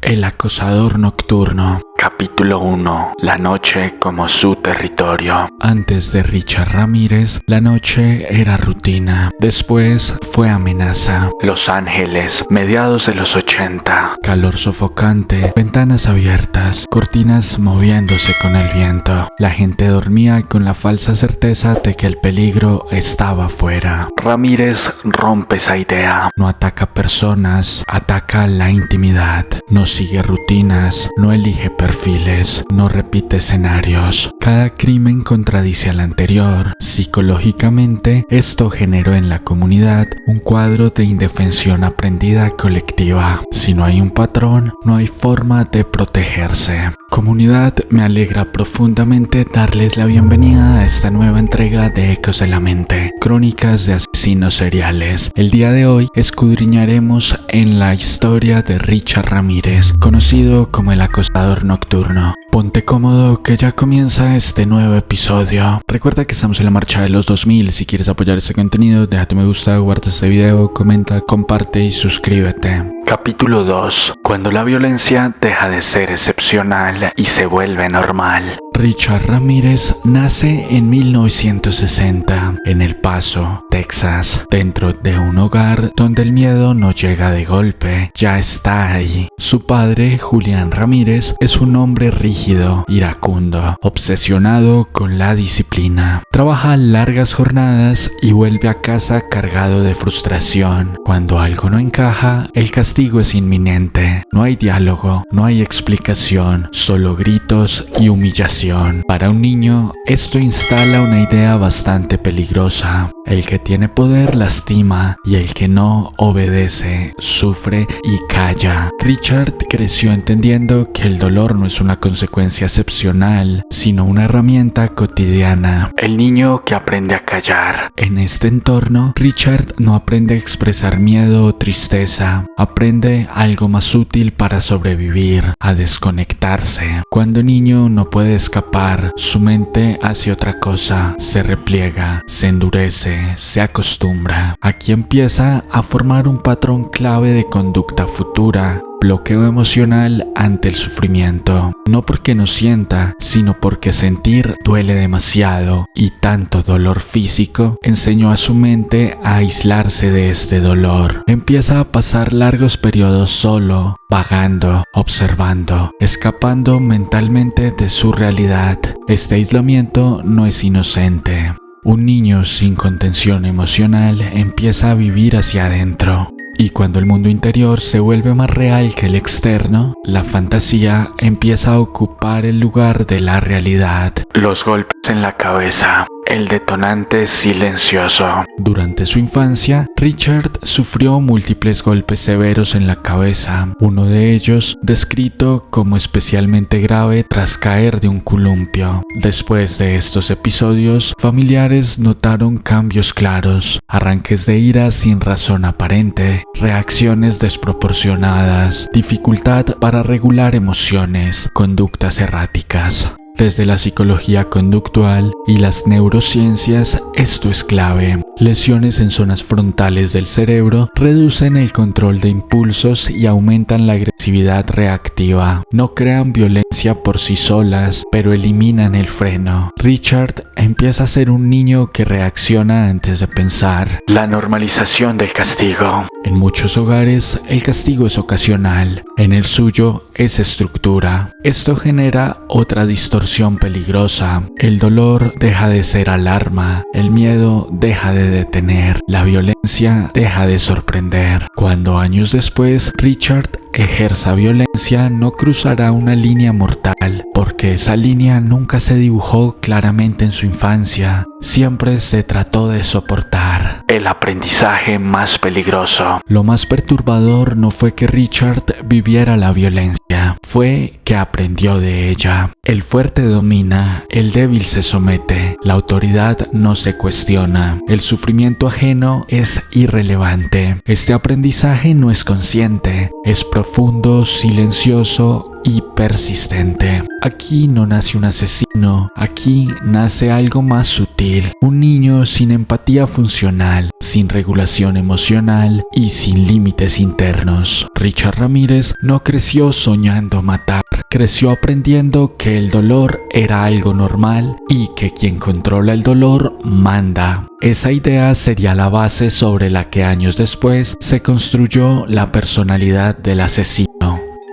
El acosador nocturno. Capítulo 1. La noche como su territorio. Antes de Richard Ramírez, la noche era rutina. Después fue amenaza. Los Ángeles, mediados de los 80. Calor sofocante, ventanas abiertas, cortinas moviéndose con el viento. La gente dormía con la falsa certeza de que el peligro estaba afuera. Ramírez rompe esa idea. No ataca personas, ataca la intimidad. No sigue rutinas, no elige perfiles, no repite escenarios. Cada crimen contradice al anterior. Psicológicamente, esto generó en la comunidad un cuadro de indefensión aprendida colectiva. Si no hay un patrón, no hay forma de protegerse. Comunidad, me alegra profundamente darles la bienvenida a esta nueva entrega de Ecos de la Mente, crónicas de asesinos seriales. El día de hoy escudriñaremos en la historia de Richard Ramírez, conocido como el acosador nocturno. Ponte cómodo que ya comienza este nuevo episodio. Recuerda que estamos en la marcha de los 2000. Si quieres apoyar este contenido, déjate me gusta, guarda este video, comenta, comparte y suscríbete. Capítulo 2. Cuando la violencia deja de ser excepcional y se vuelve normal. Richard Ramírez nace en 1960 en El Paso, Texas, dentro de un hogar donde el miedo no llega de golpe, ya está ahí. Su padre, Julián Ramírez, es un hombre rígido, iracundo, obsesionado con la disciplina. Trabaja largas jornadas y vuelve a casa cargado de frustración. Cuando algo no encaja, el castigo es inminente. No hay diálogo, no hay explicación, solo gritos y humillación. Para un niño, esto instala una idea bastante peligrosa. El que tiene poder lastima y el que no obedece, sufre y calla. Richard creció entendiendo que el dolor no es una consecuencia excepcional, sino una herramienta cotidiana. El niño que aprende a callar. En este entorno, Richard no aprende a expresar miedo o tristeza, aprende algo más útil para sobrevivir, a desconectarse. Cuando niño no puede escapar, su mente hace otra cosa, se repliega, se endurece, se acostumbra. Aquí empieza a formar un patrón clave de conducta futura. Bloqueo emocional ante el sufrimiento, no porque no sienta, sino porque sentir duele demasiado, y tanto dolor físico enseñó a su mente a aislarse de este dolor. Empieza a pasar largos periodos solo, vagando, observando, escapando mentalmente de su realidad. Este aislamiento no es inocente. Un niño sin contención emocional empieza a vivir hacia adentro. Y cuando el mundo interior se vuelve más real que el externo, la fantasía empieza a ocupar el lugar de la realidad. Los golpes en la cabeza. El detonante silencioso. Durante su infancia, Richard sufrió múltiples golpes severos en la cabeza, uno de ellos descrito como especialmente grave tras caer de un columpio. Después de estos episodios, familiares notaron cambios claros, arranques de ira sin razón aparente, reacciones desproporcionadas, dificultad para regular emociones, conductas erráticas. Desde la psicología conductual y las neurociencias, esto es clave. Lesiones en zonas frontales del cerebro reducen el control de impulsos y aumentan la agresividad reactiva. No crean violencia por sí solas, pero eliminan el freno. Richard empieza a ser un niño que reacciona antes de pensar. La normalización del castigo. En muchos hogares, el castigo es ocasional. En el suyo, es estructura. Esto genera otra distorsión peligrosa. El dolor deja de ser alarma, el miedo deja de detener, la violencia deja de sorprender. Cuando años después Richard ejerza violencia, no cruzará una línea mortal, porque esa línea nunca se dibujó claramente en su infancia, siempre se trató de soportar. El aprendizaje más peligroso. Lo más perturbador no fue que Richard viviera la violencia, fue que aprendió de ella. El fuerte domina, el débil se somete, la autoridad no se cuestiona, el sufrimiento ajeno es irrelevante. Este aprendizaje no es consciente, es profundo profundo, silencioso y persistente. Aquí no nace un asesino, aquí nace algo más sutil, un niño sin empatía funcional, sin regulación emocional y sin límites internos. Richard Ramírez no creció soñando matar, creció aprendiendo que el dolor era algo normal y que quien controla el dolor manda. Esa idea sería la base sobre la que años después se construyó la personalidad del asesino.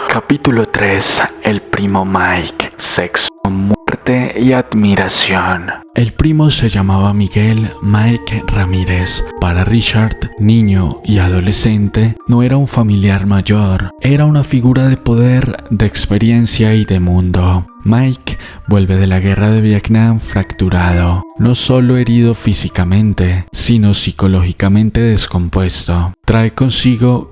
Capítulo 3. El primo Mike. Sexo, muerte y admiración. El primo se llamaba Miguel Mike Ramírez. Para Richard, niño y adolescente, no era un familiar mayor, era una figura de poder, de experiencia y de mundo. Mike vuelve de la guerra de Vietnam fracturado, no solo herido físicamente, sino psicológicamente descompuesto. Trae consigo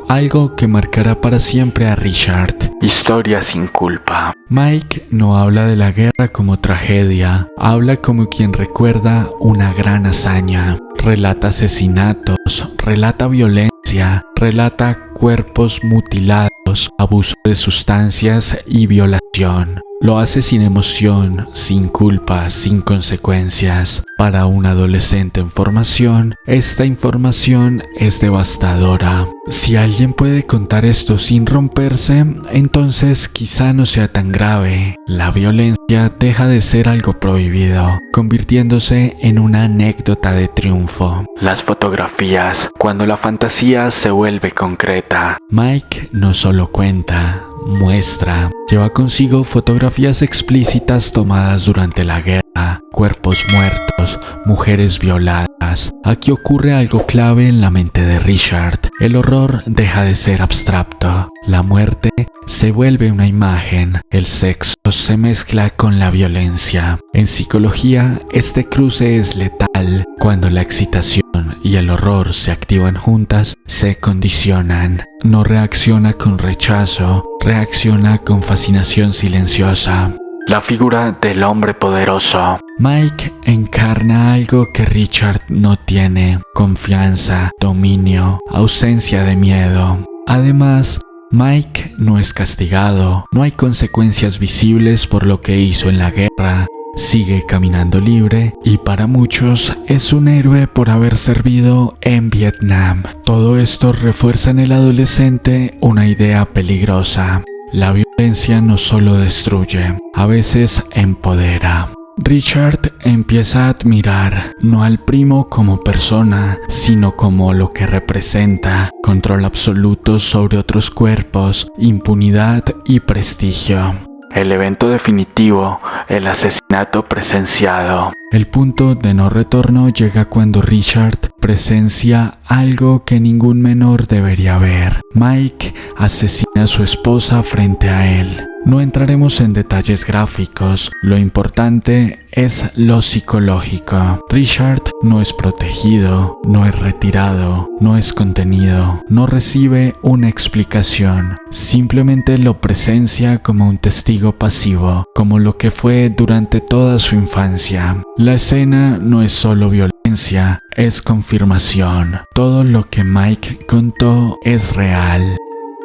algo que marcará para siempre a Richard. Historia sin culpa. Mike no habla de la guerra como tragedia, habla como quien recuerda una gran hazaña. Relata asesinatos, relata violencia, relata cuerpos mutilados, abuso de sustancias y violación. Lo hace sin emoción, sin culpa, sin consecuencias. Para un adolescente en formación, esta información es devastadora. Si alguien puede contar esto sin romperse, entonces quizá no sea tan grave. La violencia deja de ser algo prohibido, convirtiéndose en una anécdota de triunfo. Las fotografías, cuando la fantasía se vuelve concreta. Mike no solo cuenta, muestra. Lleva consigo fotografías explícitas tomadas durante la guerra, cuerpos muertos, mujeres violadas. Aquí ocurre algo clave en la mente de Richard. El horror deja de ser abstracto. La muerte se vuelve una imagen. El sexo se mezcla con la violencia. En psicología, este cruce es letal. Cuando la excitación y el horror se activan juntas, se condicionan. No reacciona con rechazo, reacciona con fascinación silenciosa. La figura del hombre poderoso. Mike encarna algo que Richard no tiene: confianza, dominio, ausencia de miedo. Además, Mike no es castigado, no hay consecuencias visibles por lo que hizo en la guerra. Sigue caminando libre y para muchos es un héroe por haber servido en Vietnam. Todo esto refuerza en el adolescente una idea peligrosa. La violencia no solo destruye, a veces empodera. Richard empieza a admirar no al primo como persona, sino como lo que representa: control absoluto sobre otros cuerpos, impunidad y prestigio. El evento definitivo, el asesinato presenciado. El punto de no retorno llega cuando Richard presencia algo que ningún menor debería ver. Mike asesina a su esposa frente a él. No entraremos en detalles gráficos, lo importante es lo psicológico. Richard no es protegido, no es retirado, no es contenido, no recibe una explicación, simplemente lo presencia como un testigo pasivo, como lo que fue durante toda su infancia. La escena no es solo violencia, es confirmación. Todo lo que Mike contó es real.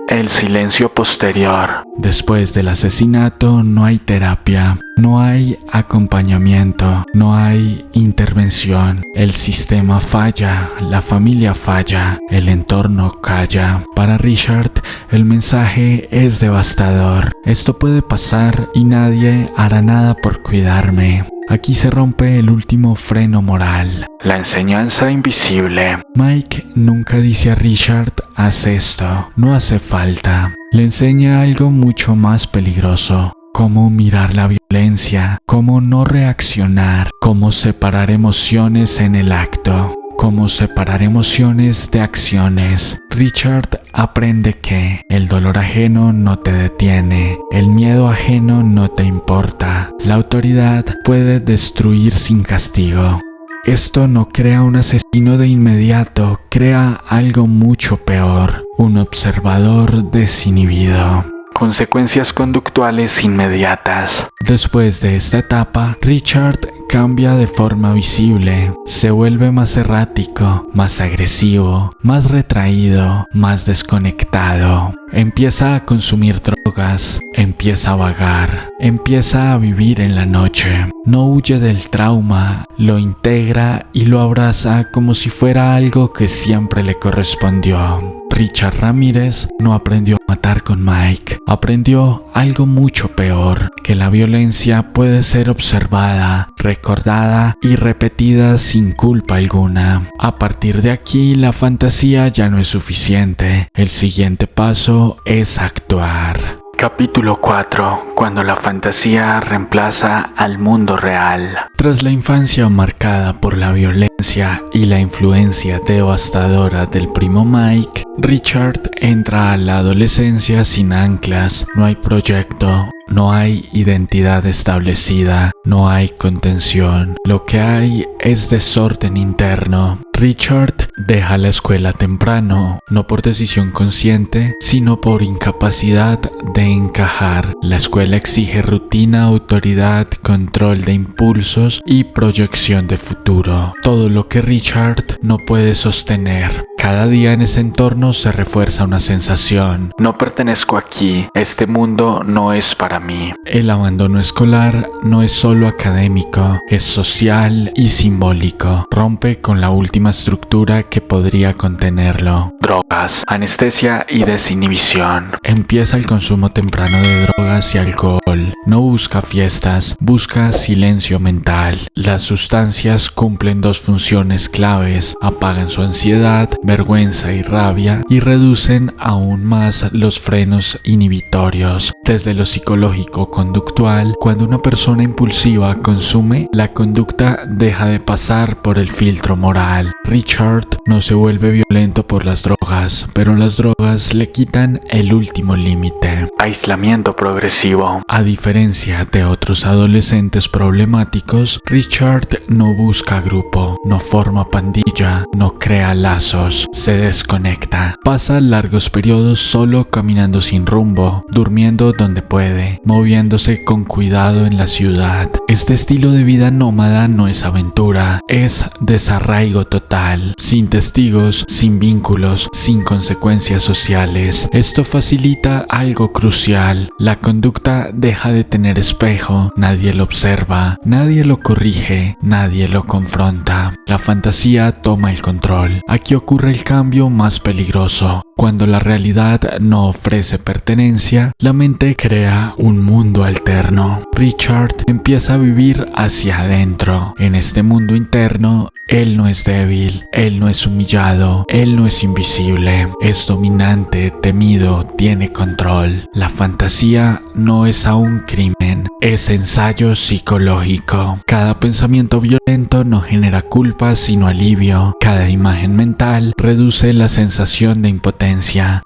El silencio posterior. Después del asesinato no hay terapia, no hay acompañamiento, no hay intervención. El sistema falla, la familia falla, el entorno calla. Para Richard, el mensaje es devastador. Esto puede pasar y nadie hará nada por cuidarme. Aquí se rompe el último freno moral. La enseñanza invisible. Mike nunca dice a Richard: haz esto, no hace falta. Le enseña algo mucho más peligroso: cómo mirar la violencia, cómo no reaccionar, cómo separar emociones en el acto, cómo separar emociones de acciones. Richard aprende que el dolor ajeno no te detiene, el miedo ajeno no te importa, la autoridad puede destruir sin castigo. Esto no crea un asesino de inmediato, crea algo mucho peor: un observador desinhibido. consecuencias conductuales inmediatas. Después de esta etapa, Richard cambia de forma visible, se vuelve más errático, más agresivo, más retraído, más desconectado. Empieza a consumir drogas, empieza a vagar, empieza a vivir en la noche. No huye del trauma, lo integra y lo abraza como si fuera algo que siempre le correspondió. Richard Ramírez no aprendió a matar con Mike, aprendió algo mucho peor, que la violencia puede ser observada, recordada y repetida sin culpa alguna. A partir de aquí, la fantasía ya no es suficiente. El siguiente paso es actuar. Capítulo 4. Cuando la fantasía reemplaza al mundo real. Tras la infancia marcada por la violencia y la influencia devastadora del primo Mike, Richard entra a la adolescencia sin anclas. No hay proyecto, no hay identidad establecida, no hay contención. Lo que hay es desorden interno. Richard deja la escuela temprano, no por decisión consciente, sino por incapacidad de encajar. La escuela exige rutina, autoridad, control de impulsos y proyección de futuro. Todo lo que Richard no puede sostener. Cada día en ese entorno se refuerza una sensación: no pertenezco aquí, este mundo no es para mí. El abandono escolar no es solo académico, es social y simbólico. Rompe con la última estructura que podría contenerlo: drogas, anestesia y desinhibición. Empieza el consumo temprano de drogas y alcohol. No busca fiestas, busca silencio mental. Las sustancias cumplen dos funciones claves: apagan su ansiedad, vergüenza y rabia, y reducen aún más los frenos inhibitorios. Desde lo psicológico-conductual, cuando una persona impulsiva consume, la conducta deja de pasar por el filtro moral. Richard no se vuelve violento por las drogas, pero las drogas le quitan el último límite. Aislamiento progresivo. A diferencia de otros adolescentes problemáticos, Richard no busca grupo, no forma pandilla, no crea lazos, se desconecta. Pasa largos periodos solo, caminando sin rumbo, durmiendo donde puede, moviéndose con cuidado en la ciudad. Este estilo de vida nómada no es aventura, es desarraigo total, sin testigos, sin vínculos, sin consecuencias sociales. Esto facilita algo crucial: la conducta deja de tener espejo, nadie lo observa, nadie lo corrige, nadie lo confronta. La fantasía toma el control. Aquí ocurre el cambio más peligroso. Cuando la realidad no ofrece pertenencia, la mente crea un mundo alterno. Richard empieza a vivir hacia adentro. En este mundo interno, él no es débil, él no es humillado, él no es invisible. Es dominante, temido, tiene control. La fantasía no es aún crimen, es ensayo psicológico. Cada pensamiento violento no genera culpa sino alivio. Cada imagen mental reduce la sensación de impotencia.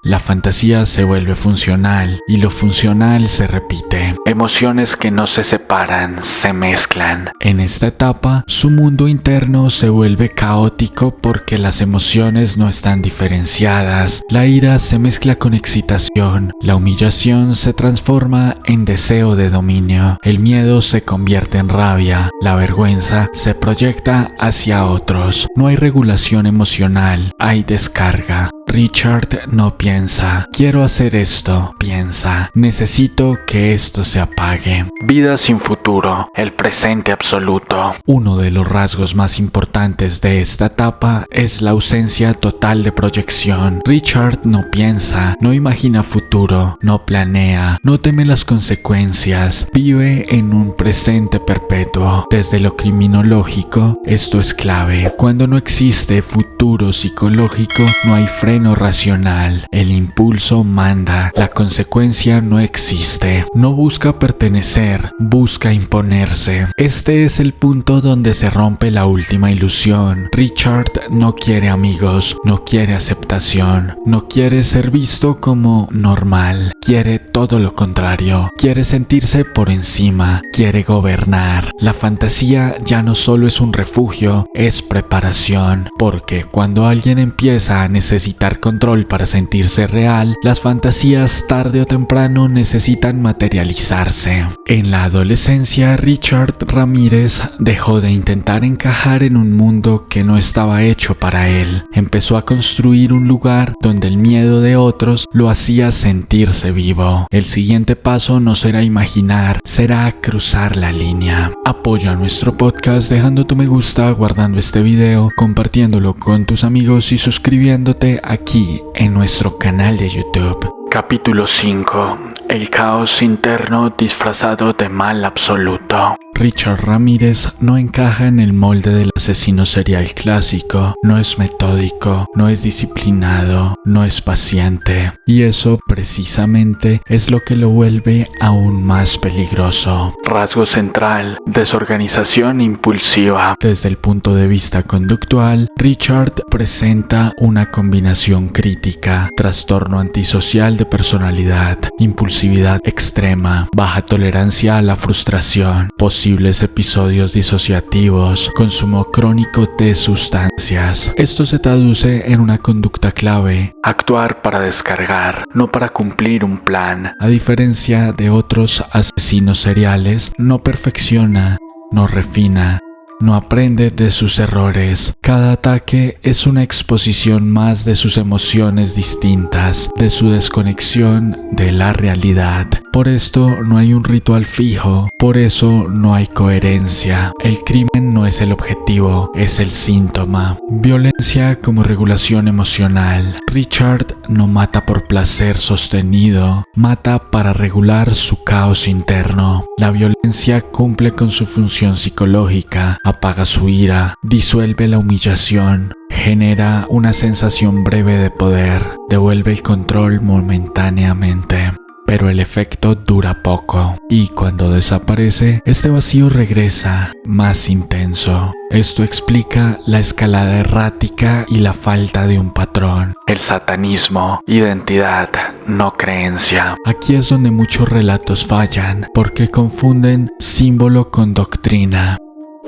La fantasía se vuelve funcional y lo funcional se repite. Emociones que no se separan, se mezclan. En esta etapa, su mundo interno se vuelve caótico porque las emociones no están diferenciadas. La ira se mezcla con excitación, la humillación se transforma en deseo de dominio, el miedo se convierte en rabia, la vergüenza se proyecta hacia otros. No hay regulación emocional, hay descarga. Richard no piensa, quiero hacer esto, piensa, necesito que esto se apague. Vida sin futuro, el presente absoluto. Uno de los rasgos más importantes de esta etapa es la ausencia total de proyección. Richard no piensa, no imagina futuro, no planea, no teme las consecuencias, vive en un presente perpetuo. Desde lo criminológico, esto es clave. Cuando no existe futuro psicológico, no hay freno racional. El impulso manda, la consecuencia no existe. No busca pertenecer, busca imponerse. Este es el punto donde se rompe la última ilusión. Richard no quiere amigos, no quiere aceptación, no quiere ser visto como normal, quiere todo lo contrario, quiere sentirse por encima, quiere gobernar. La fantasía ya no solo es un refugio, es preparación, porque cuando alguien empieza a necesitar necesitar control para sentirse real, las fantasías tarde o temprano necesitan materializarse. En la adolescencia, Richard Ramírez dejó de intentar encajar en un mundo que no estaba hecho para él. Empezó a construir un lugar donde el miedo de otros lo hacía sentirse vivo. El siguiente paso no será imaginar, será cruzar la línea. Apoya nuestro podcast dejando tu me gusta, guardando este video, compartiéndolo con tus amigos y suscribiéndote aquí en nuestro canal de YouTube. Capítulo 5. El caos interno disfrazado de mal absoluto. Richard Ramírez no encaja en el molde del asesino serial clásico. No es metódico, no es disciplinado, no es paciente. Y eso precisamente es lo que lo vuelve aún más peligroso. Rasgo central: desorganización impulsiva. Desde el punto de vista conductual, Richard presenta una combinación crítica: trastorno antisocial de personalidad, impulsividad extrema, baja tolerancia a la frustración, posibles episodios disociativos, consumo crónico de sustancias. Esto se traduce en una conducta clave: actuar para descargar, no para cumplir un plan. A diferencia de otros asesinos seriales, no perfecciona, no refina, no aprende de sus errores. Cada ataque es una exposición más de sus emociones distintas, de su desconexión de la realidad. Por esto no hay un ritual fijo, por eso no hay coherencia. El crimen no es el objetivo, es el síntoma. Violencia como regulación emocional. Richard no mata por placer sostenido, mata para regular su caos interno. La violencia cumple con su función psicológica, apaga su ira, disuelve la humillación, genera una sensación breve de poder, devuelve el control momentáneamente. Pero el efecto dura poco, y cuando desaparece, este vacío regresa más intenso. Esto explica la escalada errática y la falta de un patrón. El satanismo: identidad, no creencia. Aquí es donde muchos relatos fallan, porque confunden símbolo con doctrina.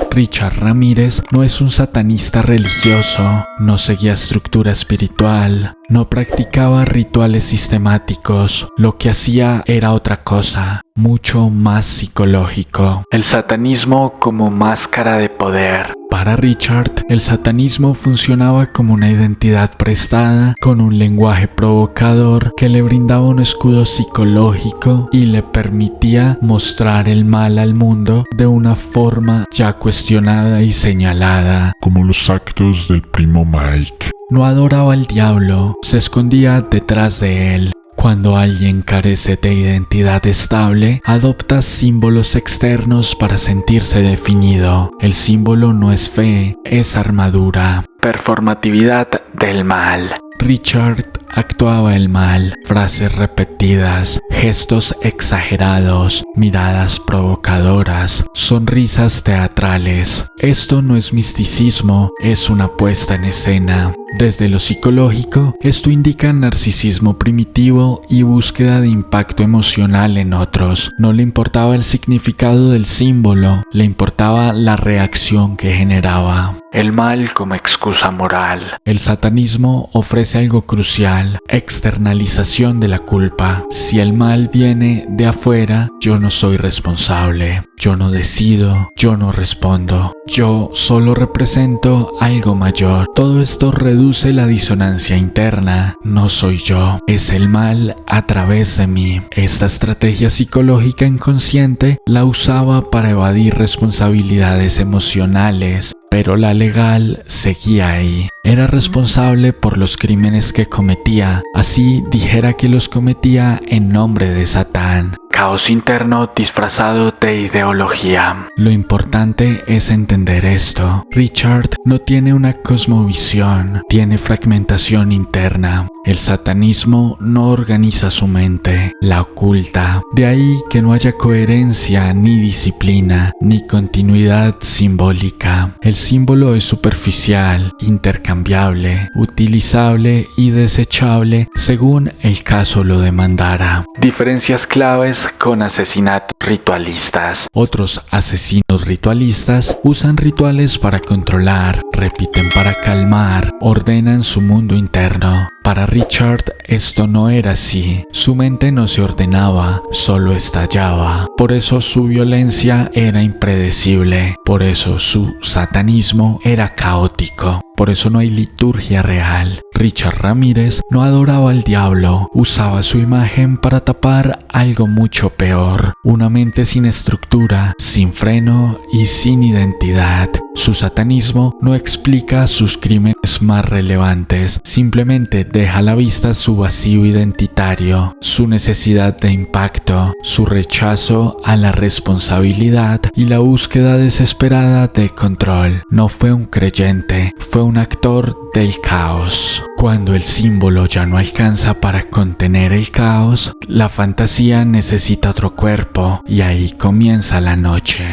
Richard Ramírez no es un satanista religioso, no seguía estructura espiritual, no practicaba rituales sistemáticos. Lo que hacía era otra cosa, mucho más psicológico. El satanismo como máscara de poder. Para Richard, el satanismo funcionaba como una identidad prestada, con un lenguaje provocador que le brindaba un escudo psicológico y le permitía mostrar el mal al mundo de una forma ya cuestionada y señalada. Como los actos del primo Mike. No adoraba al diablo, se escondía detrás de él. Cuando alguien carece de identidad estable, adopta símbolos externos para sentirse definido. El símbolo no es fe, es armadura. Performatividad del mal. Richard actuaba el mal: frases repetidas, gestos exagerados, miradas provocadoras, sonrisas teatrales. Esto no es misticismo, es una puesta en escena. Desde lo psicológico, esto indica narcisismo primitivo y búsqueda de impacto emocional en otros. No le importaba el significado del símbolo, le importaba la reacción que generaba. El mal como excusa moral. El satanismo ofrece algo crucial: externalización de la culpa. Si el mal viene de afuera, yo no soy responsable, yo no decido, yo no respondo, yo solo represento algo mayor. Todo esto reduce la disonancia interna. No soy yo, es el mal a través de mí. Esta estrategia psicológica inconsciente la usaba para evadir responsabilidades emocionales, pero la legal seguía ahí. Era responsable por los crímenes que cometía, así dijera que los cometía en nombre de Satán. Caos interno disfrazado de ideología. Lo importante es entender esto. Richard no tiene una cosmovisión, tiene fragmentación interna. El satanismo no organiza su mente, la oculta. De ahí que no haya coherencia, ni disciplina, ni continuidad simbólica. El símbolo es superficial, intercambiable, utilizable y desechable según el caso lo demandara. Diferencias claves con asesinatos ritualistas. Otros asesinos ritualistas usan rituales para controlar, repiten para calmar, ordenan su mundo interno. Para Richard esto no era así. Su mente no se ordenaba, solo estallaba. Por eso su violencia era impredecible. Por eso su satanismo era caótico. Por eso no hay liturgia real. Richard Ramírez no adoraba al diablo, usaba su imagen para tapar algo mucho peor, una mente sin estructura, sin freno y sin identidad. Su satanismo no explica sus crímenes más relevantes, simplemente deja a la vista su vacío identitario, su necesidad de impacto, su rechazo a la responsabilidad y la búsqueda desesperada de control. No fue un creyente, fue un actor del caos. Cuando el símbolo ya no alcanza para contener el caos, la fantasía necesita otro cuerpo y ahí comienza la noche.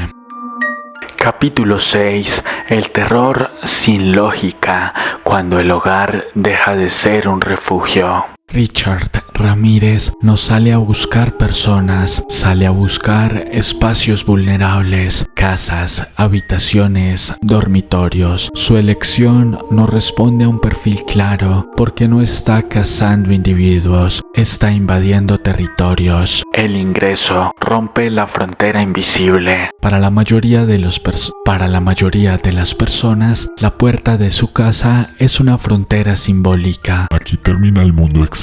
Capítulo 6. El terror sin lógica, cuando el hogar deja de ser un refugio. Richard Ramírez no sale a buscar personas, sale a buscar espacios vulnerables, casas, habitaciones, dormitorios. Su elección no responde a un perfil claro porque no está cazando individuos, está invadiendo territorios. El ingreso rompe la frontera invisible. Para la mayoría de las personas, la puerta de su casa es una frontera simbólica. Aquí termina el mundo exterior.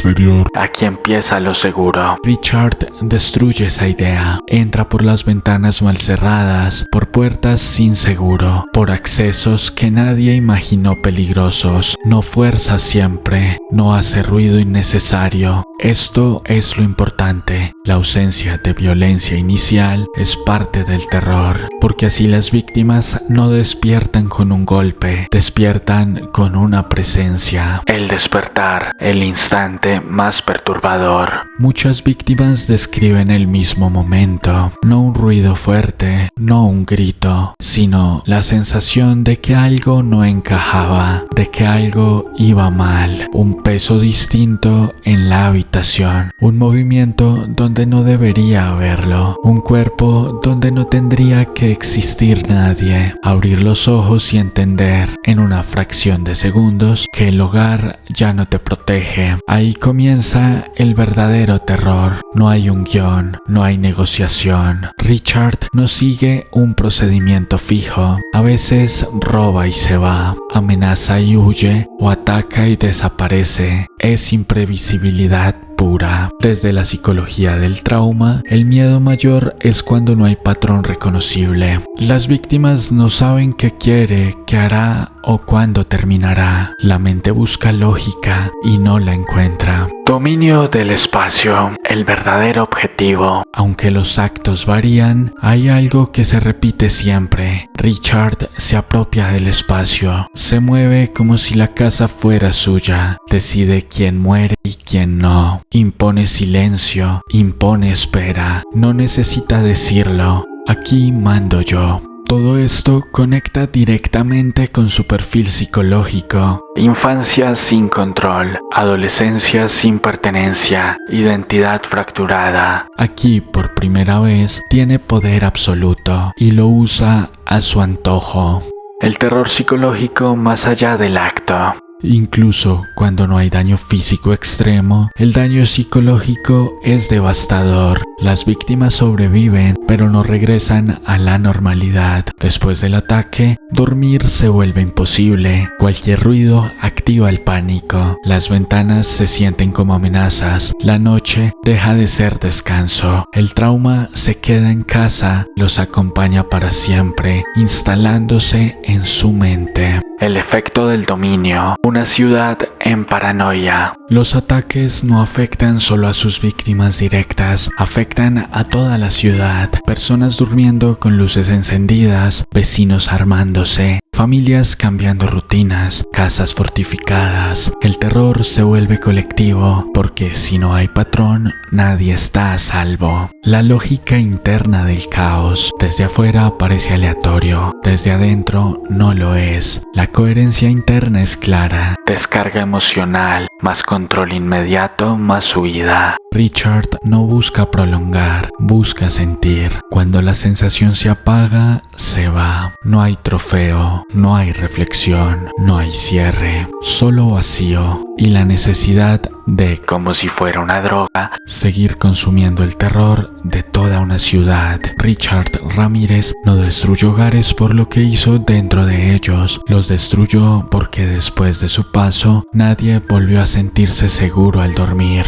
Aquí empieza lo seguro. Richard destruye esa idea. Entra por las ventanas mal cerradas, por puertas sin seguro, por accesos que nadie imaginó peligrosos. No fuerza siempre, no hace ruido innecesario. Esto es lo importante. La ausencia de violencia inicial es parte del terror, porque así las víctimas no despiertan con un golpe, despiertan con una presencia. El despertar, el instante más perturbador. Muchas víctimas describen el mismo momento, no un ruido fuerte, no un grito, sino la sensación de que algo no encajaba, de que algo iba mal, un peso distinto en la habitación, un movimiento donde no debería haberlo, un cuerpo donde no tendría que existir nadie. Abrir los ojos y entender en una fracción de segundos que el hogar ya no te protege. Ahí comienza el verdadero terror. No hay un guión, no hay negociación. Richard no sigue un procedimiento fijo. A veces roba y se va, amenaza y huye, o ataca y desaparece. Es imprevisibilidad pura. Desde la psicología del trauma, el miedo mayor es cuando no hay patrón reconocible. Las víctimas no saben qué quiere, qué hará o cuándo terminará. La mente busca lógica y no la encuentra. Dominio del espacio, el verdadero objetivo. Aunque los actos varían, hay algo que se repite siempre. Richard se apropia del espacio, se mueve como si la casa fuera suya, decide quién muere y quién no, impone silencio, impone espera, no necesita decirlo, aquí mando yo. Todo esto conecta directamente con su perfil psicológico. Infancia sin control, adolescencia sin pertenencia, identidad fracturada. Aquí, por primera vez, tiene poder absoluto y lo usa a su antojo. El terror psicológico más allá del acto. Incluso cuando no hay daño físico extremo, el daño psicológico es devastador. Las víctimas sobreviven, pero no regresan a la normalidad. Después del ataque, dormir se vuelve imposible. Cualquier ruido activa el pánico. Las ventanas se sienten como amenazas. La noche deja de ser descanso. El trauma se queda en casa, los acompaña para siempre, instalándose en su mente. El efecto del dominio, una ciudad en paranoia. Los ataques no afectan solo a sus víctimas directas, afectan a toda la ciudad. Personas durmiendo con luces encendidas, vecinos armándose, familias cambiando rutinas, casas fortificadas. El terror se vuelve colectivo, porque si no hay patrón, nadie está a salvo. La lógica interna del caos. Desde afuera parece aleatorio, desde adentro no lo es. La coherencia interna es clara. descarga emocional, más control inmediato, más huida. Richard no busca prolongar, busca sentir. Cuando la sensación se apaga, se va. No hay trofeo, no hay reflexión, no hay cierre, solo vacío y la necesidad de, como si fuera una droga, seguir consumiendo el terror de toda una ciudad. Richard Ramírez no destruyó hogares por lo que hizo dentro de ellos, los destruyó porque después de su paso, nadie volvió a sentirse seguro al dormir.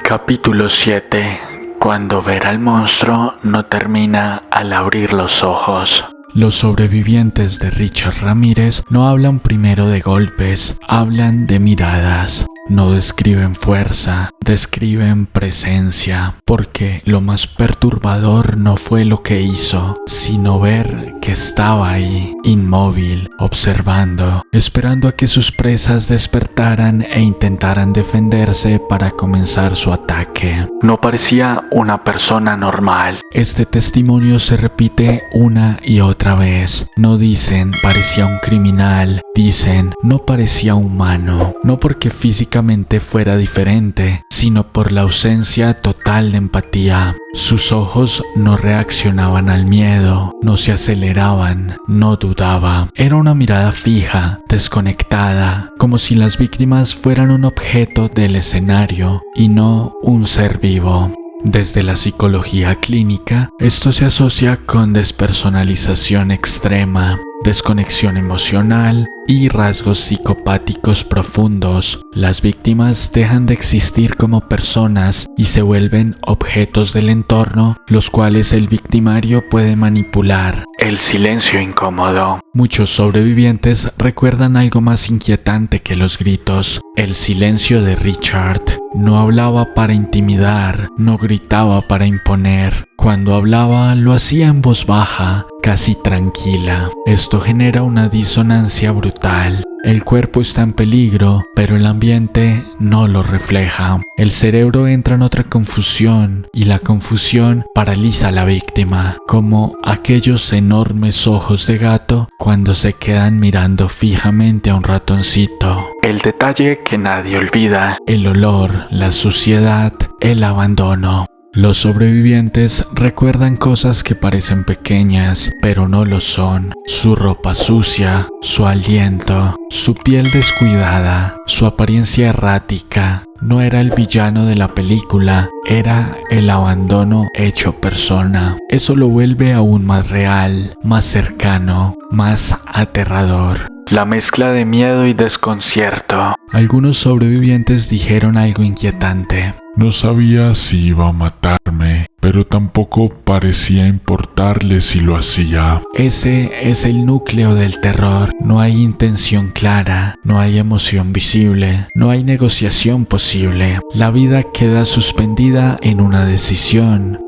Capítulo 7. Cuando ver al monstruo no termina al abrir los ojos. Los sobrevivientes de Richard Ramírez no hablan primero de golpes, hablan de miradas. No describen fuerza, describen presencia, porque lo más perturbador no fue lo que hizo, sino ver que estaba ahí, inmóvil, observando, esperando a que sus presas despertaran e intentaran defenderse para comenzar su ataque. No parecía una persona normal. Este testimonio se repite una y otra vez. No dicen parecía un criminal, dicen no parecía humano, no porque físicamente fuera diferente, sino por la ausencia total de empatía. Sus ojos no reaccionaban al miedo, no se aceleraban, no dudaba. Era una mirada fija, desconectada, como si las víctimas fueran un objeto del escenario y no un ser vivo. Desde la psicología clínica, esto se asocia con despersonalización extrema, desconexión emocional y rasgos psicopáticos profundos. Las víctimas dejan de existir como personas y se vuelven objetos del entorno, los cuales el victimario puede manipular. El silencio incómodo. Muchos sobrevivientes recuerdan algo más inquietante que los gritos: el silencio de Richard. No hablaba para intimidar, no gritaba para imponer. Cuando hablaba, lo hacía en voz baja, casi tranquila. Esto genera una disonancia brutal. El cuerpo está en peligro, pero el ambiente no lo refleja. El cerebro entra en otra confusión y la confusión paraliza a la víctima, como aquellos enormes ojos de gato cuando se quedan mirando fijamente a un ratoncito. El detalle que nadie olvida: el olor, la suciedad, el abandono. Los sobrevivientes recuerdan cosas que parecen pequeñas, pero no lo son. Su ropa sucia, su aliento, su piel descuidada, su apariencia errática. No era el villano de la película, era el abandono hecho persona. Eso lo vuelve aún más real, más cercano, más aterrador. La mezcla de miedo y desconcierto. Algunos sobrevivientes dijeron algo inquietante. No sabía si iba a matarme, pero tampoco parecía importarle si lo hacía. Ese es el núcleo del terror. No hay intención clara, no hay emoción visible, no hay negociación posible. La vida queda suspendida en una decisión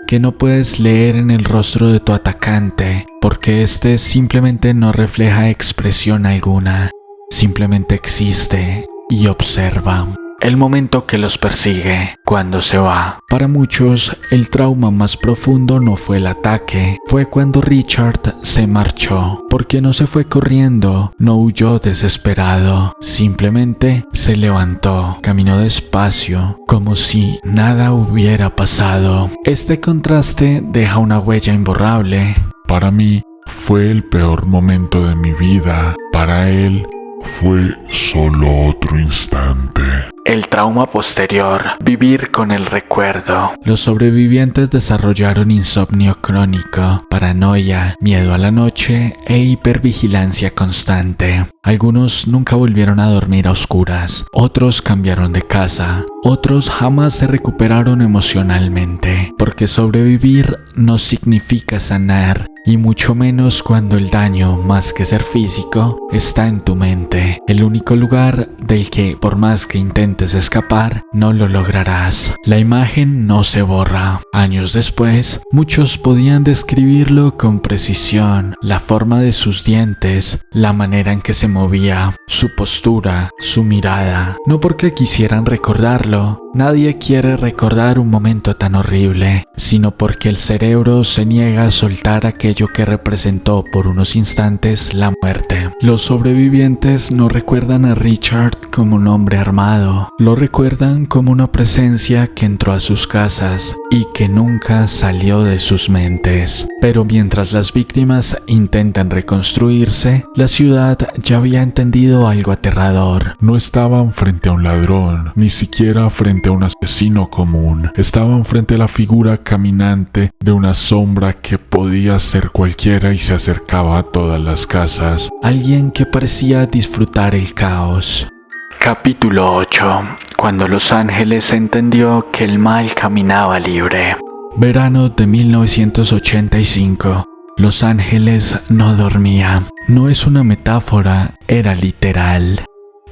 que no puedes leer en el rostro de tu atacante, porque este simplemente no refleja expresión alguna, simplemente existe y observa. El momento que los persigue, cuando se va. Para muchos, el trauma más profundo no fue el ataque, fue cuando Richard se marchó, porque no se fue corriendo, no huyó desesperado, simplemente se levantó, caminó despacio, como si nada hubiera pasado. Este contraste deja una huella imborrable. Para mí, fue el peor momento de mi vida. Para él, fue solo otro instante. El trauma posterior, vivir con el recuerdo. Los sobrevivientes desarrollaron insomnio crónico, paranoia, miedo a la noche e hipervigilancia constante. Algunos nunca volvieron a dormir a oscuras, otros cambiaron de casa, otros jamás se recuperaron emocionalmente, porque sobrevivir no significa sanar, y mucho menos cuando el daño, más que ser físico, está en tu mente, el único lugar del que, por más que intentes intentes escapar, no lo lograrás. La imagen no se borra. Años después, muchos podían describirlo con precisión, la forma de sus dientes, la manera en que se movía, su postura, su mirada. No porque quisieran recordarlo, nadie quiere recordar un momento tan horrible, sino porque el cerebro se niega a soltar aquello que representó por unos instantes la muerte. Los sobrevivientes no recuerdan a Richard como un hombre armado, lo recuerdan como una presencia que entró a sus casas y que nunca salió de sus mentes. Pero mientras las víctimas intentan reconstruirse, la ciudad ya había entendido algo aterrador. No estaban frente a un ladrón, ni siquiera frente a un asesino común. Estaban frente a la figura caminante de una sombra que podía ser cualquiera y se acercaba a todas las casas. Alguien que parecía disfrutar el caos. Capítulo 8. Cuando Los Ángeles entendió que el mal caminaba libre. Verano de 1985. Los Ángeles no dormía. No es una metáfora, era literal.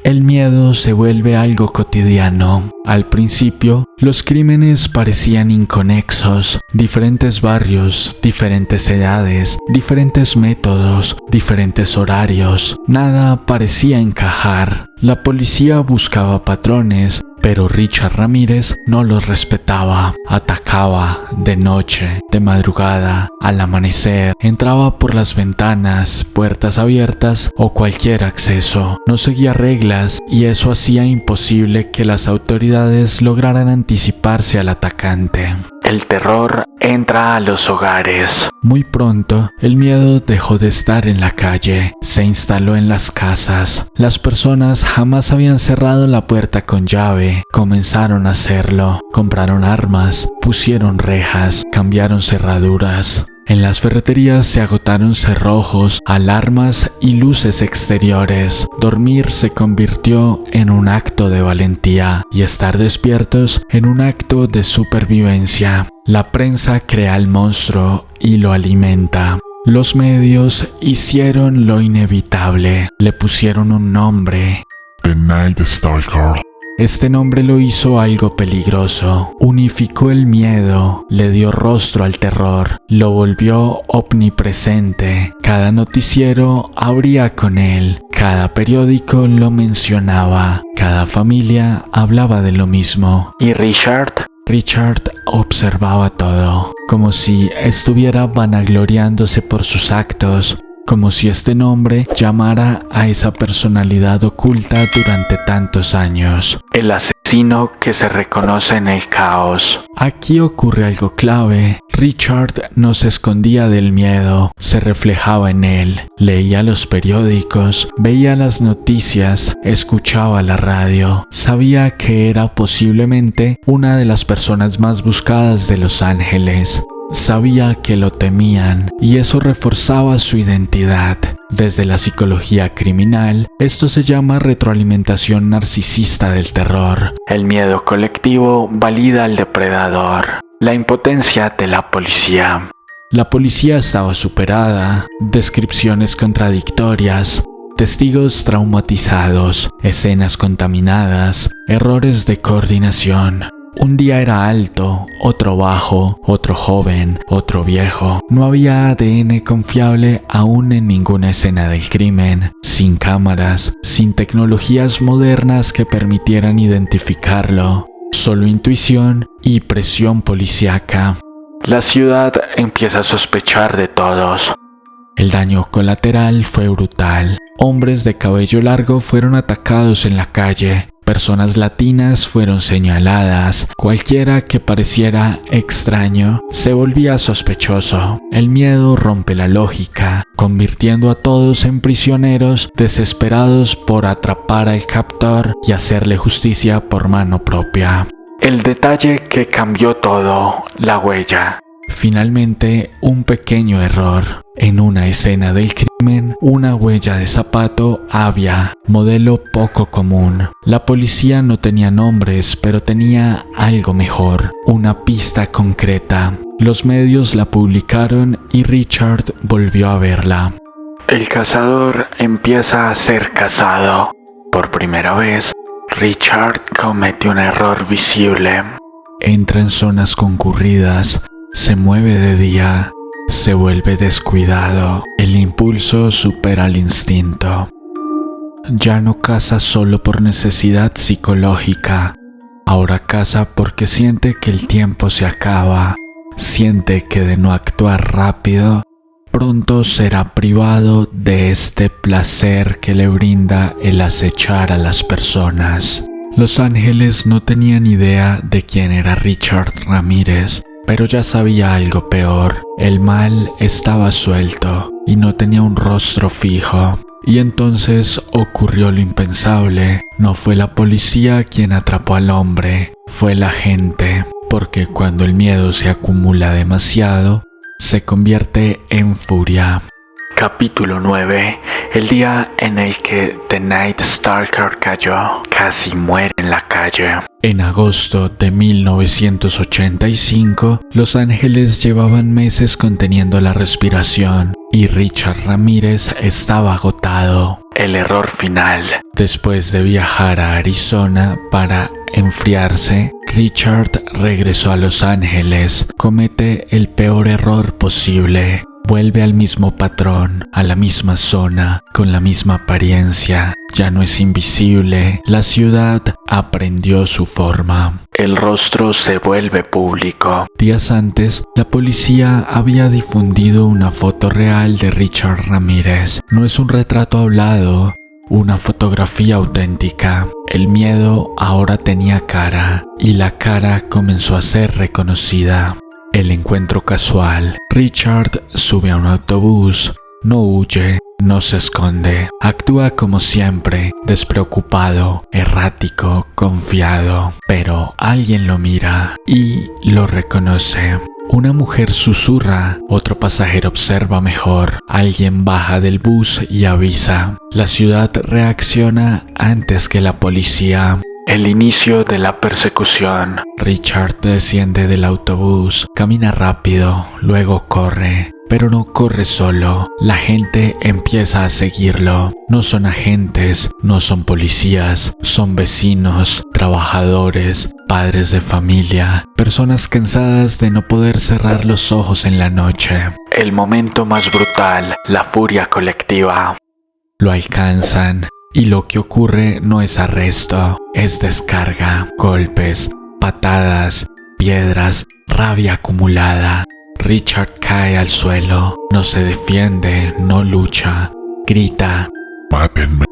El miedo se vuelve algo cotidiano. Al principio, los crímenes parecían inconexos, diferentes barrios, diferentes edades, diferentes métodos, diferentes horarios. Nada parecía encajar. La policía buscaba patrones, pero Richard Ramírez no los respetaba. Atacaba de noche, de madrugada, al amanecer. Entraba por las ventanas, puertas abiertas o cualquier acceso. No seguía reglas y eso hacía imposible que las autoridades lograran anticiparse al atacante. El terror entra a los hogares. Muy pronto, el miedo dejó de estar en la calle, se instaló en las casas. Las personas jamás habían cerrado la puerta con llave, comenzaron a hacerlo. Compraron armas, pusieron rejas, cambiaron cerraduras. En las ferreterías se agotaron cerrojos, alarmas y luces exteriores. Dormir se convirtió en un acto de valentía y estar despiertos en un acto de supervivencia. La prensa crea el monstruo y lo alimenta. Los medios hicieron lo inevitable, le pusieron un nombre. The Night Stalker. Este nombre lo hizo algo peligroso, unificó el miedo, le dio rostro al terror, lo volvió omnipresente. Cada noticiero abría con él, cada periódico lo mencionaba, cada familia hablaba de lo mismo. ¿Y Richard? Richard observaba todo, como si estuviera vanagloriándose por sus actos, como si este nombre llamara a esa personalidad oculta durante tantos años. El asesino que se reconoce en el caos. Aquí ocurre algo clave. Richard no se escondía del miedo, se reflejaba en él. Leía los periódicos, veía las noticias, escuchaba la radio. Sabía que era posiblemente una de las personas más buscadas de Los Ángeles. Sabía que lo temían y eso reforzaba su identidad. Desde la psicología criminal, esto se llama retroalimentación narcisista del terror. El miedo colectivo valida al depredador. La impotencia de la policía. La policía estaba superada, descripciones contradictorias, testigos traumatizados, escenas contaminadas, errores de coordinación. Un día era alto, otro bajo, otro joven, otro viejo. No había ADN confiable aún en ninguna escena del crimen, sin cámaras, sin tecnologías modernas que permitieran identificarlo. Solo intuición y presión policíaca. La ciudad empieza a sospechar de todos. El daño colateral fue brutal. Hombres de cabello largo fueron atacados en la calle. Personas latinas fueron señaladas. Cualquiera que pareciera extraño se volvía sospechoso. El miedo rompe la lógica, convirtiendo a todos en prisioneros desesperados por atrapar al captor y hacerle justicia por mano propia. El detalle que cambió todo, la huella. Finalmente, un pequeño error. En una escena del crimen, una huella de zapato Avia, modelo poco común. La policía no tenía nombres, pero tenía algo mejor, una pista concreta. Los medios la publicaron y Richard volvió a verla. El cazador empieza a ser cazado. Por primera vez, Richard comete un error visible. Entra en zonas concurridas, se mueve de día, se vuelve descuidado. El impulso supera al instinto. Ya no caza solo por necesidad psicológica. Ahora caza porque siente que el tiempo se acaba. Siente que de no actuar rápido, pronto será privado de este placer que le brinda el acechar a las personas. Los ángeles no tenían idea de quién era Richard Ramírez, pero ya sabía algo peor. El mal estaba suelto y no tenía un rostro fijo. Y entonces ocurrió lo impensable. No fue la policía quien atrapó al hombre, fue la gente. Porque cuando el miedo se acumula demasiado, se convierte en furia. Capítulo 9. El día en el que The Night Stalker cayó, casi muere en la calle. En agosto de 1985, Los Ángeles llevaban meses conteniendo la respiración y Richard Ramírez estaba agotado. El error final. Después de viajar a Arizona para enfriarse, Richard regresó a Los Ángeles. Comete el peor error posible. Vuelve al mismo patrón, a la misma zona, con la misma apariencia. Ya no es invisible. La ciudad aprendió su forma. El rostro se vuelve público. Días antes, la policía había difundido una foto real de Richard Ramírez. No es un retrato hablado, una fotografía auténtica. El miedo ahora tenía cara, y la cara comenzó a ser reconocida. El encuentro casual. Richard sube a un autobús. No huye, no se esconde. Actúa como siempre, despreocupado, errático, confiado. Pero alguien lo mira y lo reconoce. Una mujer susurra, otro pasajero observa mejor. Alguien baja del bus y avisa. La ciudad reacciona antes que la policía. El inicio de la persecución. Richard desciende del autobús, camina rápido, luego corre. Pero no corre solo, la gente empieza a seguirlo. No son agentes, no son policías, son vecinos, trabajadores, padres de familia, personas cansadas de no poder cerrar los ojos en la noche. El momento más brutal, la furia colectiva. Lo alcanzan. Y lo que ocurre no es arresto, es descarga, golpes, patadas, piedras, rabia acumulada. Richard cae al suelo, no se defiende, no lucha, grita: ¡Mátenme!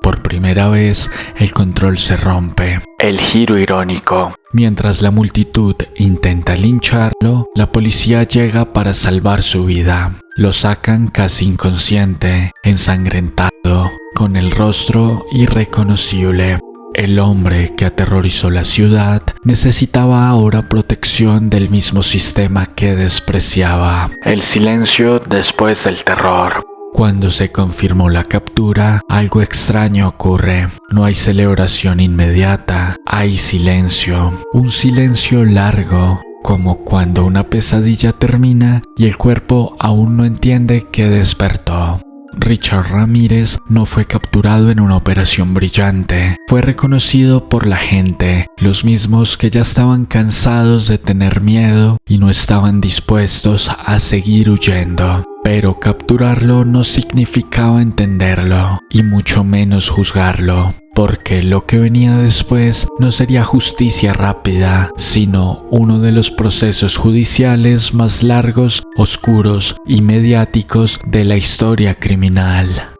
Por primera vez, el control se rompe. El giro irónico. Mientras la multitud intenta lincharlo, la policía llega para salvar su vida. Lo sacan casi inconsciente, ensangrentado, con el rostro irreconocible. El hombre que aterrorizó la ciudad necesitaba ahora protección del mismo sistema que despreciaba. El silencio después del terror. Cuando se confirmó la captura, algo extraño ocurre. No hay celebración inmediata, hay silencio. Un silencio largo, como cuando una pesadilla termina y el cuerpo aún no entiende que despertó. Richard Ramírez no fue capturado en una operación brillante. Fue reconocido por la gente, los mismos que ya estaban cansados de tener miedo y no estaban dispuestos a seguir huyendo. Pero capturarlo no significaba entenderlo, y mucho menos juzgarlo, porque lo que venía después no sería justicia rápida, sino uno de los procesos judiciales más largos, oscuros y mediáticos de la historia criminal.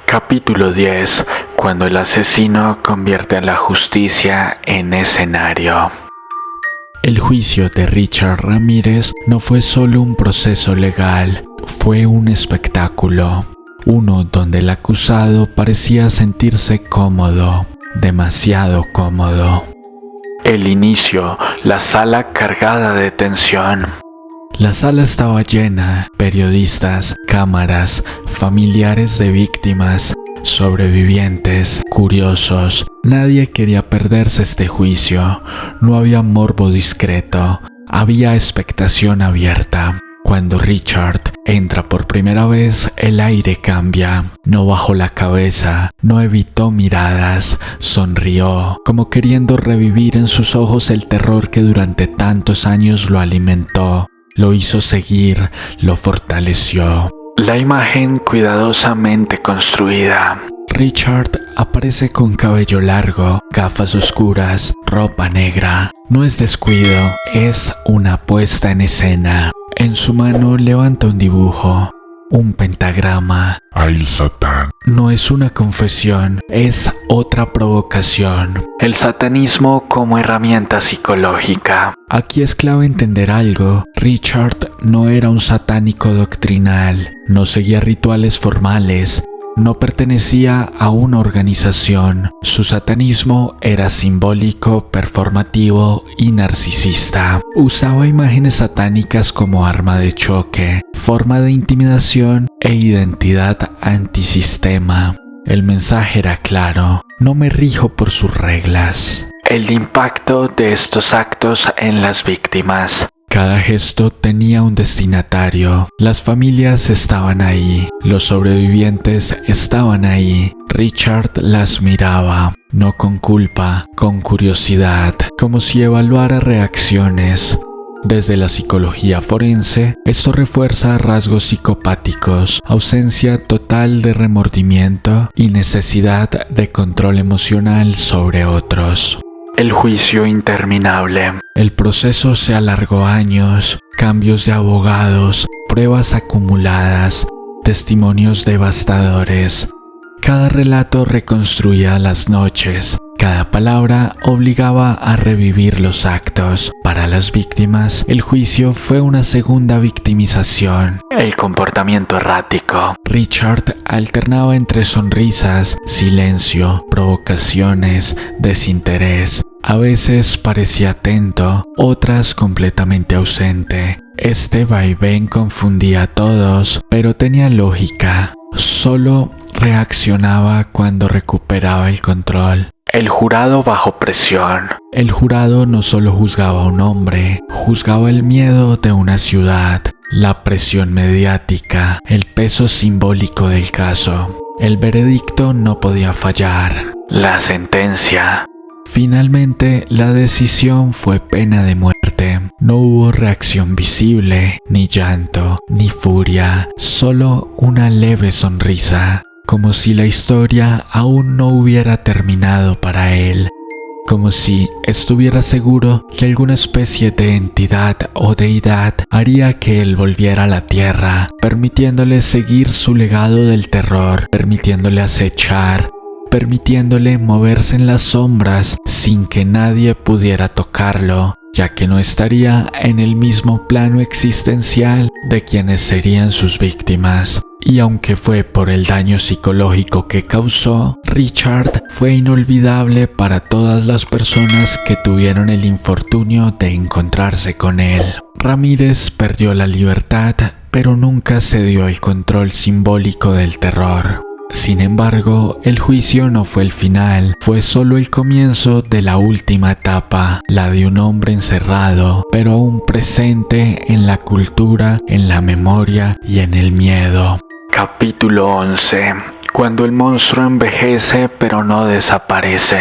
Capítulo 10. Cuando el asesino convierte a la justicia en escenario. El juicio de Richard Ramírez no fue solo un proceso legal, fue un espectáculo. Uno donde el acusado parecía sentirse cómodo, demasiado cómodo. El inicio, la sala cargada de tensión. La sala estaba llena, periodistas, cámaras, familiares de víctimas, sobrevivientes, curiosos. Nadie quería perderse este juicio. No había morbo discreto, había expectación abierta. Cuando Richard entra por primera vez, el aire cambia. No bajó la cabeza, no evitó miradas, sonrió, como queriendo revivir en sus ojos el terror que durante tantos años lo alimentó. Lo hizo seguir, lo fortaleció. La imagen cuidadosamente construida. Richard aparece con cabello largo, gafas oscuras, ropa negra. No es descuido, es una puesta en escena. En su mano levanta un dibujo, un pentagrama. ¡Ay, Satán! No es una confesión, es otra provocación. El satanismo como herramienta psicológica. Aquí es clave entender algo. Richard no era un satánico doctrinal, no seguía rituales formales, no pertenecía a una organización. Su satanismo era simbólico, performativo y narcisista. Usaba imágenes satánicas como arma de choque, forma de intimidación e identidad antisistema. El mensaje era claro: no me rijo por sus reglas. El impacto de estos actos en las víctimas. Cada gesto tenía un destinatario. Las familias estaban ahí, los sobrevivientes estaban ahí. Richard las miraba, no con culpa, con curiosidad, como si evaluara reacciones. Desde la psicología forense, esto refuerza rasgos psicopáticos, ausencia total de remordimiento y necesidad de control emocional sobre otros. El juicio interminable. El proceso se alargó años, cambios de abogados, pruebas acumuladas, testimonios devastadores. Cada relato reconstruía las noches, cada palabra obligaba a revivir los actos. Para las víctimas, el juicio fue una segunda victimización. El comportamiento errático. Richard alternaba entre sonrisas, silencio, provocaciones, desinterés. A veces parecía atento, otras completamente ausente. Este vaivén confundía a todos, pero tenía lógica. Solo reaccionaba cuando recuperaba el control. El jurado bajo presión. El jurado no solo juzgaba a un hombre, juzgaba el miedo de una ciudad, la presión mediática, el peso simbólico del caso. El veredicto no podía fallar. La sentencia. Finalmente, la decisión fue pena de muerte. No hubo reacción visible, ni llanto, ni furia, solo una leve sonrisa, como si la historia aún no hubiera terminado para él, como si estuviera seguro que alguna especie de entidad o deidad haría que él volviera a la tierra, permitiéndole seguir su legado del terror, permitiéndole acechar, permitiéndole moverse en las sombras sin que nadie pudiera tocarlo, ya que no estaría en el mismo plano existencial de quienes serían sus víctimas. Y aunque fue por el daño psicológico que causó, Richard fue inolvidable para todas las personas que tuvieron el infortunio de encontrarse con él. Ramírez perdió la libertad, pero nunca cedió el control simbólico del terror. Sin embargo, el juicio no fue el final, fue solo el comienzo de la última etapa, la de un hombre encerrado, pero aún presente en la cultura, en la memoria y en el miedo. Capítulo 11. Cuando el monstruo envejece pero no desaparece.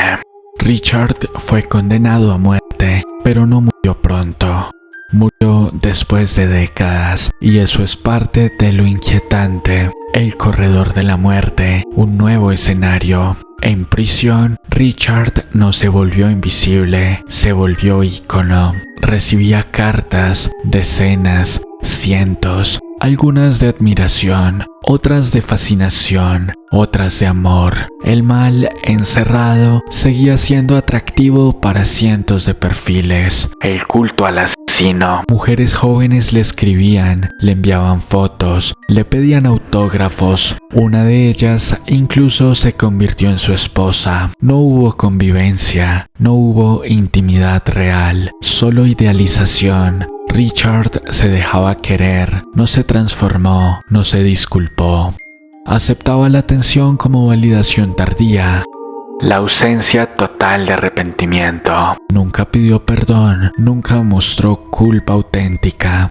Richard fue condenado a muerte, pero no murió pronto. Murió después de décadas, y eso es parte de lo inquietante. El corredor de la muerte, un nuevo escenario. En prisión, Richard no se volvió invisible, se volvió ícono. Recibía cartas, decenas, cientos, algunas de admiración, otras de fascinación, otras de amor. El mal encerrado seguía siendo atractivo para cientos de perfiles. El culto al asesino. Mujeres jóvenes le escribían, le enviaban fotos, le pedían autógrafos. Una de ellas incluso se convirtió en su esposa. No hubo convivencia, no hubo intimidad real, solo idealización. Richard se dejaba querer, no se transformó, no se disculpó. Aceptaba la atención como validación tardía. La ausencia total de arrepentimiento. Nunca pidió perdón, nunca mostró culpa auténtica.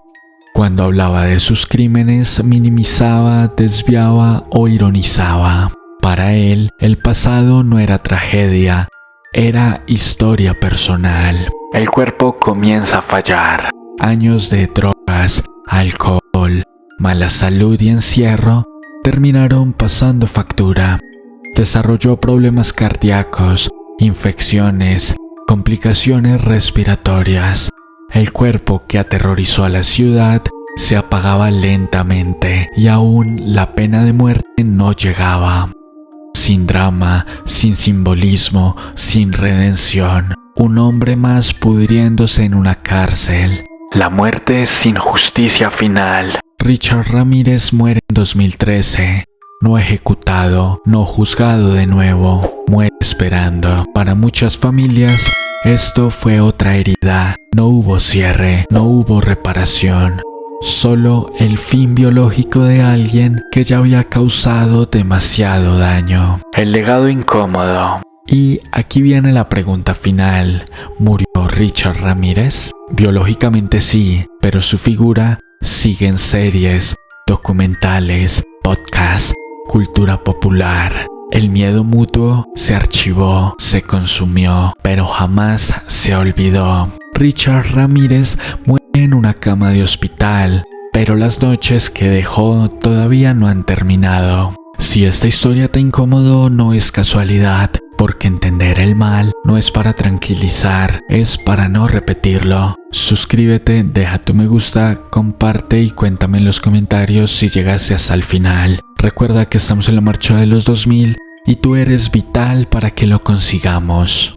Cuando hablaba de sus crímenes, minimizaba, desviaba o ironizaba. Para él, el pasado no era tragedia, era historia personal. El cuerpo comienza a fallar. Años de drogas, alcohol, mala salud y encierro terminaron pasando factura. Desarrolló problemas cardíacos, infecciones, complicaciones respiratorias. El cuerpo que aterrorizó a la ciudad se apagaba lentamente y aún la pena de muerte no llegaba. Sin drama, sin simbolismo, sin redención. Un hombre más pudriéndose en una cárcel. La muerte sin justicia final. Richard Ramírez muere en 2013. No ejecutado, no juzgado de nuevo. Muere esperando. Para muchas familias, esto fue otra herida. No hubo cierre, no hubo reparación. Solo el fin biológico de alguien que ya había causado demasiado daño. El legado incómodo. Y aquí viene la pregunta final. ¿Murió Richard Ramírez? Biológicamente sí, pero su figura sigue en series, documentales, podcasts, cultura popular. El miedo mutuo se archivó, se consumió, pero jamás se olvidó. Richard Ramírez muere en una cama de hospital, pero las noches que dejó todavía no han terminado. Si esta historia te incomodó, no es casualidad, porque entender el mal no es para tranquilizar, es para no repetirlo. Suscríbete, deja tu me gusta, comparte y cuéntame en los comentarios si llegaste hasta el final. Recuerda que estamos en la marcha de los 2000 y tú eres vital para que lo consigamos.